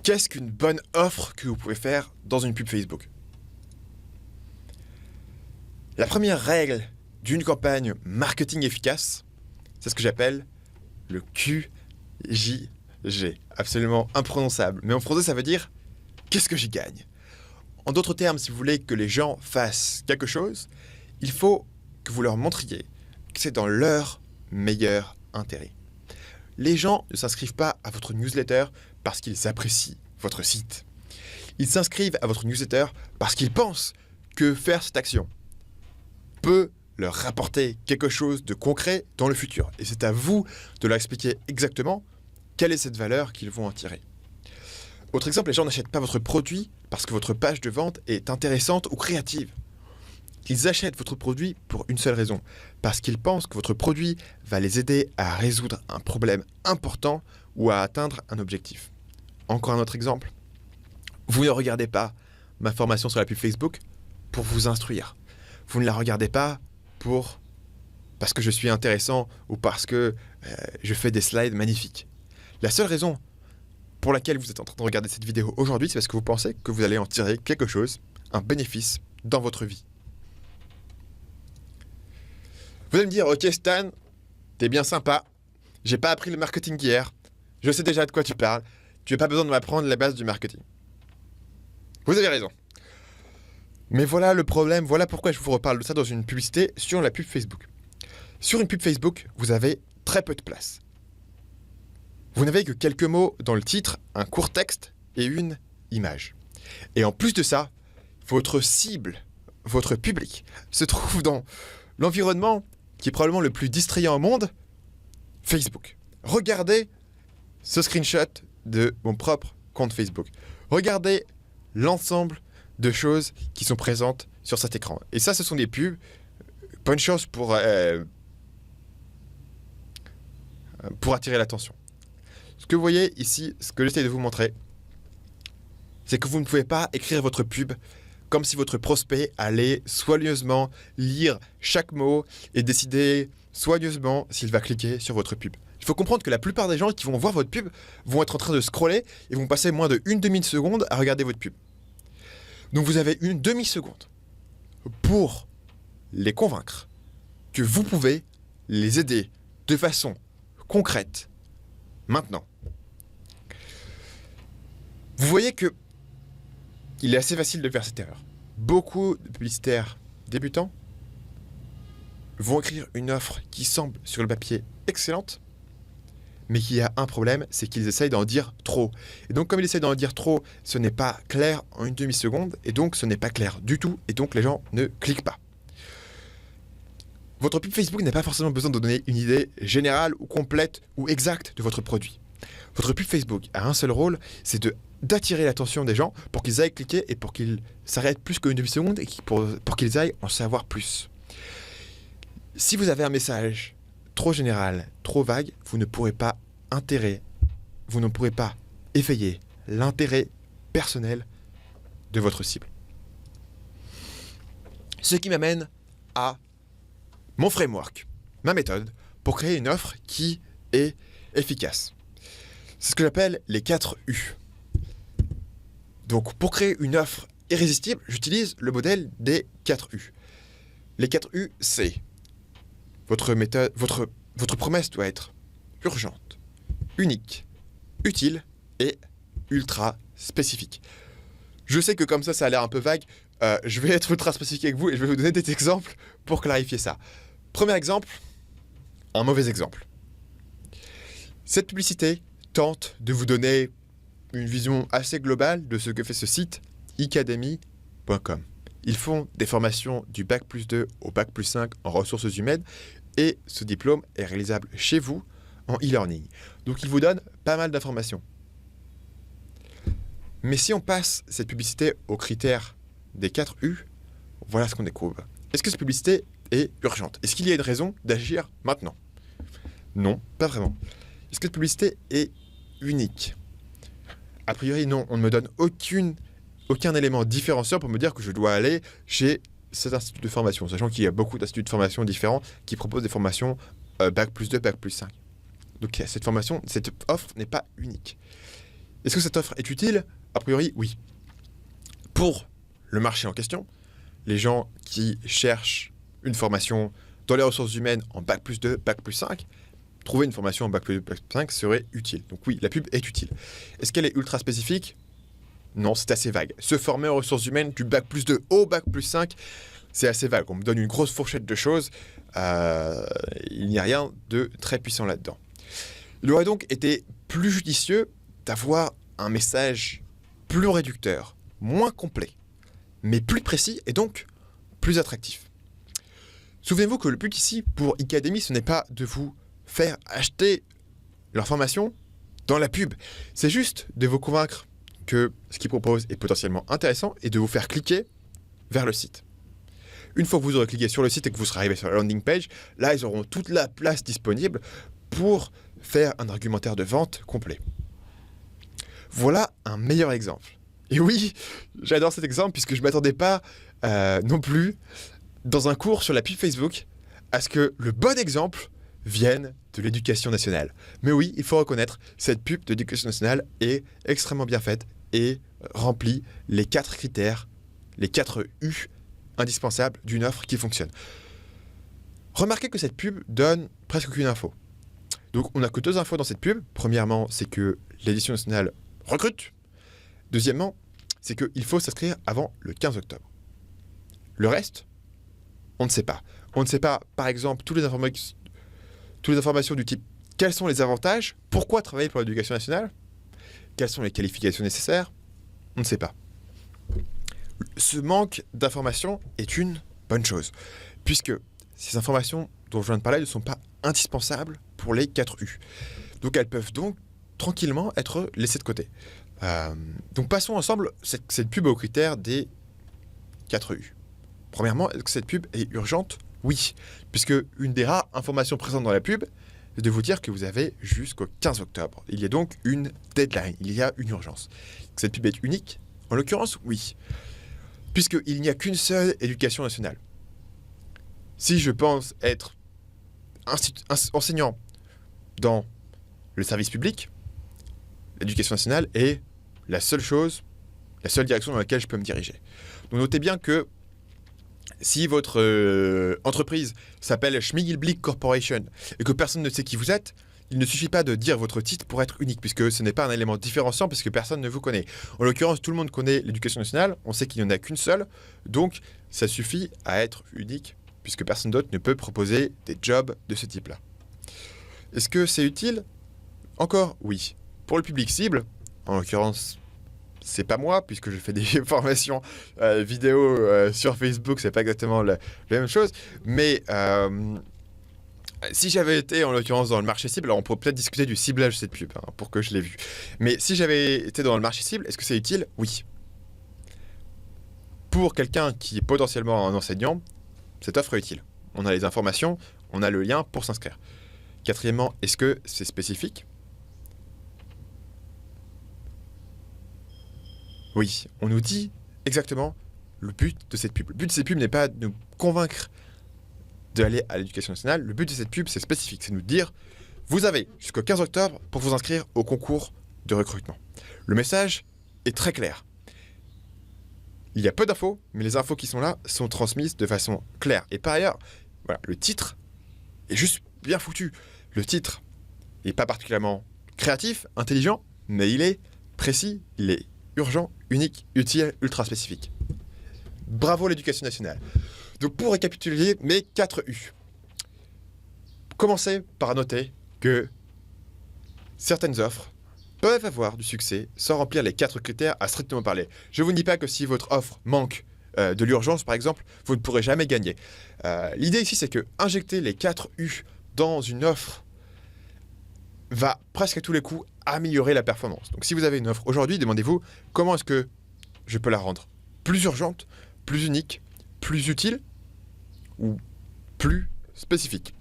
Qu'est-ce qu'une bonne offre que vous pouvez faire dans une pub Facebook? La première règle d'une campagne marketing efficace, c'est ce que j'appelle le QJG. Absolument imprononçable. Mais en français, ça veut dire « qu'est-ce que j'y gagne ?» En d'autres termes, si vous voulez que les gens fassent quelque chose, il faut que vous leur montriez que c'est dans leur meilleur intérêt. Les gens ne s'inscrivent pas à votre newsletter parce qu'ils apprécient votre site. Ils s'inscrivent à votre newsletter parce qu'ils pensent que faire cette action peut leur rapporter quelque chose de concret dans le futur. Et c'est à vous de leur expliquer exactement quelle est cette valeur qu'ils vont en tirer. Autre exemple, les gens n'achètent pas votre produit parce que votre page de vente est intéressante ou créative. Ils achètent votre produit pour une seule raison, parce qu'ils pensent que votre produit va les aider à résoudre un problème important ou à atteindre un objectif. Encore un autre exemple, vous ne regardez pas ma formation sur la pub Facebook pour vous instruire. Vous ne la regardez pas parce que je suis intéressant ou parce que je fais des slides magnifiques. La seule raison pour laquelle vous êtes en train de regarder cette vidéo aujourd'hui, c'est parce que vous pensez que vous allez en tirer quelque chose, un bénéfice dans votre vie. Vous allez me dire, ok Stan, t'es bien sympa, j'ai pas appris le marketing hier, je sais déjà de quoi tu parles, tu n'as pas besoin de m'apprendre les bases du marketing. Vous avez raison. Mais voilà le problème, voilà pourquoi je vous reparle de ça dans une publicité sur la pub Facebook. Sur une pub Facebook, vous avez très peu de place. Vous n'avez que quelques mots dans le titre, un court texte et une image. Et en plus de ça, votre cible, votre public, se trouve dans l'environnement qui est probablement le plus distrayant au monde, Facebook. Regardez ce screenshot de mon propre compte Facebook. Regardez l'ensemble de choses qui sont présentes sur cet écran. Et ça, ce sont des pubs. Bonne chose pour attirer l'attention. Ce que vous voyez ici, ce que j'essaie de vous montrer, c'est que vous ne pouvez pas écrire votre pub comme si votre prospect allait soigneusement lire chaque mot et décider soigneusement s'il va cliquer sur votre pub. Il faut comprendre que la plupart des gens qui vont voir votre pub vont être en train de scroller et vont passer moins d'une demi-seconde à regarder votre pub. Donc vous avez une demi-seconde pour les convaincre que vous pouvez les aider de façon concrète maintenant. Vous voyez que il est assez facile de faire cette erreur. Beaucoup de publicitaires débutants vont écrire une offre qui semble sur le papier excellente, mais qui a un problème, c'est qu'ils essayent d'en dire trop. Et donc comme ils essayent d'en dire trop, ce n'est pas clair en une demi-seconde, et donc ce n'est pas clair du tout, et donc les gens ne cliquent pas. Votre pub Facebook n'a pas forcément besoin de donner une idée générale ou complète ou exacte de votre produit. Votre pub Facebook a un seul rôle, c'est d'attirer l'attention des gens pour qu'ils aillent cliquer et pour qu'ils s'arrêtent plus qu'une demi-seconde et pour qu'ils aillent en savoir plus. Si vous avez un message trop général, trop vague, vous ne pourrez pas éveiller l'intérêt personnel de votre cible. Ce qui m'amène à mon framework, ma méthode pour créer une offre qui est efficace. C'est ce que j'appelle les 4 U. Donc pour créer une offre irrésistible, j'utilise le modèle des 4 U. Les 4 U, c'est votre promesse doit être urgente, unique, utile et ultra spécifique. Je sais que comme ça a l'air un peu vague. Je vais être ultra spécifique avec vous et je vais vous donner des exemples pour clarifier ça. Premier exemple, un mauvais exemple. Cette publicité tente de vous donner une vision assez globale de ce que fait ce site, icademy.com. Ils font des formations du Bac+2 au Bac+5 en ressources humaines et ce diplôme est réalisable chez vous en e-learning. Donc ils vous donnent pas mal d'informations. Mais si on passe cette publicité aux critères des 4 U, voilà ce qu'on découvre. Est-ce que cette publicité est urgente? Est-ce qu'il y a une raison d'agir maintenant? Non, pas vraiment. Est-ce que cette publicité est unique? A priori, non. On ne me donne aucun élément différenciant pour me dire que je dois aller chez cet institut de formation, sachant qu'il y a beaucoup d'instituts de formation différents qui proposent des formations Bac+2, Bac+5. Donc cette offre n'est pas unique. Est-ce que cette offre est utile? A priori, oui. Pour le marché en question, les gens qui cherchent une formation dans les ressources humaines en Bac+2, Bac+5, trouver une formation en Bac+2, Bac+5 serait utile. Donc oui, la pub est utile. Est-ce qu'elle est ultra spécifique? Non, c'est assez vague. Se former en ressources humaines du Bac+2 au Bac+5, c'est assez vague. On me donne une grosse fourchette de choses. Il n'y a rien de très puissant là-dedans. Il aurait donc été plus judicieux d'avoir un message plus réducteur, moins complet, mais plus précis et donc plus attractif. Souvenez-vous que le but ici pour Icademy, ce n'est pas de vous faire acheter leur formation dans la pub. C'est juste de vous convaincre que ce qu'ils proposent est potentiellement intéressant et de vous faire cliquer vers le site. Une fois que vous aurez cliqué sur le site et que vous serez arrivé sur la landing page, là, ils auront toute la place disponible pour faire un argumentaire de vente complet. Voilà un meilleur exemple. Et oui, j'adore cet exemple puisque je ne m'attendais pas non plus, dans un cours sur la pub Facebook, à ce que le bon exemple vienne de l'éducation nationale. Mais oui, il faut reconnaître, cette pub de l'éducation nationale est extrêmement bien faite et remplit les 4 critères, les 4 U indispensables d'une offre qui fonctionne. Remarquez que cette pub donne presque aucune info. Donc on n'a que 2 infos dans cette pub. Premièrement, c'est que l'éducation nationale recrute. Deuxièmement, c'est qu'il faut s'inscrire avant le 15 octobre. Le reste, on ne sait pas. On ne sait pas, par exemple, toutes les informations du type quels sont les avantages, pourquoi travailler pour l'éducation nationale, quelles sont les qualifications nécessaires, on ne sait pas. Ce manque d'informations est une bonne chose, puisque ces informations dont je viens de parler ne sont pas indispensables pour les 4 U. Donc elles peuvent donc tranquillement être laissées de côté. Donc passons ensemble cette pub aux critères des 4 U. Premièrement, est-ce que cette pub est urgente? Oui, puisque une des rares informations présentes dans la pub est de vous dire que vous avez jusqu'au 15 octobre. Il y a donc une deadline, il y a une urgence. Cette pub est unique? En l'occurrence, oui, puisqu'il n'y a qu'une seule éducation nationale. Si je pense être enseignant dans le service public, l'éducation nationale est la seule chose, la seule direction dans laquelle je peux me diriger. Donc notez bien que si votre entreprise s'appelle Schmigel-Blick Corporation et que personne ne sait qui vous êtes, il ne suffit pas de dire votre titre pour être unique, puisque ce n'est pas un élément différenciant, parce que personne ne vous connaît. En l'occurrence, tout le monde connaît l'éducation nationale, on sait qu'il n'y en a qu'une seule, donc ça suffit à être unique, puisque personne d'autre ne peut proposer des jobs de ce type-là. Est-ce que c'est utile? Encore, oui. Pour le public cible, en l'occurrence, c'est pas moi, puisque je fais des formations vidéo sur Facebook, c'est pas exactement la même chose, mais si j'avais été en l'occurrence dans le marché cible, alors on pourrait peut-être discuter du ciblage de cette pub, pour que je l'ai vu. Mais si j'avais été dans le marché cible, est-ce que c'est utile? Oui. Pour quelqu'un qui est potentiellement un enseignant, cette offre est utile. On a les informations, on a le lien pour s'inscrire. Quatrièmement, est-ce que c'est spécifique? Oui, on nous dit exactement le but de cette pub. Le but de cette pub n'est pas de nous convaincre d'aller à l'éducation nationale. Le but de cette pub, c'est spécifique. C'est de nous dire, vous avez jusqu'au 15 octobre pour vous inscrire au concours de recrutement. Le message est très clair. Il y a peu d'infos, mais les infos qui sont là sont transmises de façon claire. Et par ailleurs, voilà, le titre est juste bien foutu. Le titre n'est pas particulièrement créatif, intelligent, mais il est précis, il est urgent, unique, utile, ultra spécifique. Bravo l'éducation nationale. Donc pour récapituler mes 4 U. Commencez par noter que certaines offres peuvent avoir du succès sans remplir les 4 critères à strictement parler. Je ne vous dis pas que si votre offre manque de l'urgence par exemple, vous ne pourrez jamais gagner. L'idée ici c'est que injecter les 4 U dans une offre va presque à tous les coups améliorer la performance. Donc si vous avez une offre aujourd'hui, demandez-vous comment est-ce que je peux la rendre plus urgente, plus unique, plus utile ou plus spécifique.